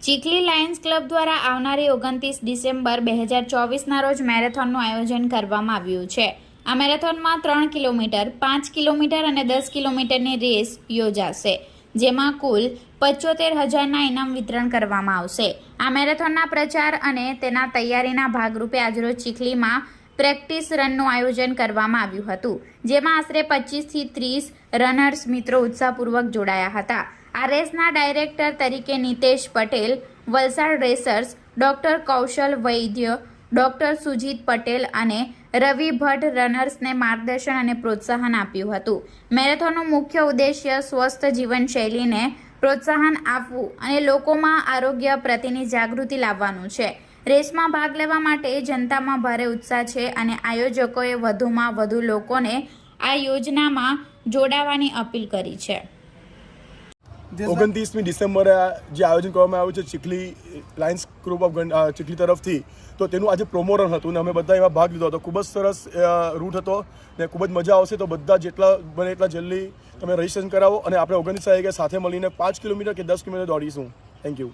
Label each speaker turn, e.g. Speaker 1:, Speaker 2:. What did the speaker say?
Speaker 1: Chikhli Lions club દ્વારા આવનારી 29 December 2024ના રોજ મેરેથોનનું આયોજન કરવામાં આવ્યું છે। આ મેરેથોનમાં 3 કિલોમીટર, 5 કિલોમીટર અને 10 કિલોમીટરની રેસ યોજાશે, જેમાં કુલ 75,000ના ઇનામ વિતરણ કરવામાં આવશે। આ મેરેથોનના પ્રચાર અને તેના તૈયારીના ભાગરૂપે આજરોજ ચીખલીમાં પ્રેક્ટિસ રનનું આયોજન કરવામાં આવ્યું હતું, જેમાં આશરે 25થી 30 રનર્સ મિત્રો ઉત્સાહપૂર્વક જોડાયા હતા। આ રેસના ડાયરેક્ટર તરીકે નિતેશ પટેલ, વલસાડ રેસર્સ, ડોક્ટર કૌશલ વૈદ્ય, ડોક્ટર સુજીત પટેલ અને રવિ ભટ્ટ રનર્સને માર્ગદર્શન અને પ્રોત્સાહન આપ્યું હતું। મેરેથોનનો મુખ્ય ઉદ્દેશ્ય સ્વસ્થ જીવનશૈલીને પ્રોત્સાહન આપવું અને લોકોમાં આરોગ્ય પ્રત્યેની જાગૃતિ લાવવાનું છે। રેસમાં ભાગ લેવા માટે જનતામાં ભારે ઉત્સાહ છે અને આયોજકોએ વધુમાં વધુ લોકોને આ યોજનામાં જોડાવાની અપીલ કરી છે।
Speaker 2: 29મી ડિસેમ્બરે જે આયોજન કરવામાં આવ્યું છે Chikhli Lions group of Chikhli તરફથી, તો તેનું આજે પ્રોમો રન હતું ને અમે બધા એમાં ભાગ લીધો હતો। ખૂબ જ સરસ રૂટ હતો ને ખૂબ જ મજા આવશે। તો બધા જેટલા બને એટલા જલ્દી તમે રજીસ્ટ્રેશન કરાવો અને આપણે 29 તારીખે સાથે મળીને 5 કિલોમીટર કે 10 કિલોમીટર દોડીશું। Thank you.